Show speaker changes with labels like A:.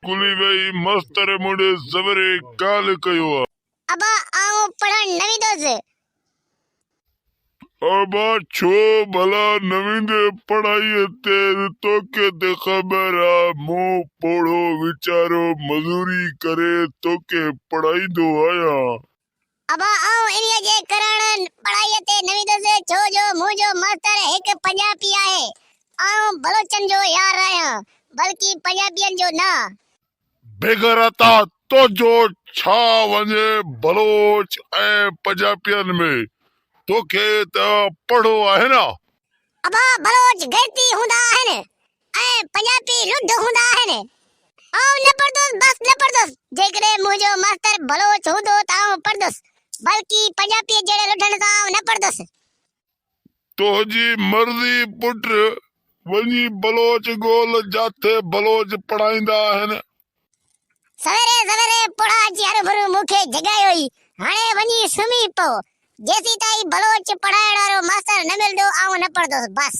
A: स्कूली वही मास्तर मुंडे सवेरे काल कयो
B: अबा आऊं पढ़ण नवी दोस
A: अबा छो भला नवींदे पढ़ाई ते तो के ते खबर मो पोड़ो विचारो मजूरी करे तो के पढ़ाई दो आया
B: अबा आऊं इन्हीअ जे करण पढ़ाई ते नवी दोस छो जो मुंहिंजो मास्तर हिक पंजाबी आहे आऊं बलोचन जो यार आहियां बल्कि पंजाबियन जो ना
A: बेगरता तो जो छा वने बलोच ए पंजाबियन में तो के त पढ़ो है ना
B: अबा बलोच गैती हुंदा आहिनि ऐं पंजाबी लुड हुंदा आहिनि आऊं न पढ़दुसि बस न पढ़दुसि जेकॾहिं मुंहिंजो मास्तर बलोच हूंदो त आऊं पढ़दुसि बल्कि पंजाबी जहिड़े लुडनि सां आऊं न पढ़दुसि
A: तो जी मर्जी पुट वनी बलोच गोल जाते बलोच पढ़ाईंदा है
B: सवेरे सवेरे पढ़ा अची हरू मूंखे जगायो ई हाणे वञी सुम्ही पओ जेसी ताईं बलोच पढ़ाइण वारो मास्तर न मिलंदो आऊं न पढ़दुसि बस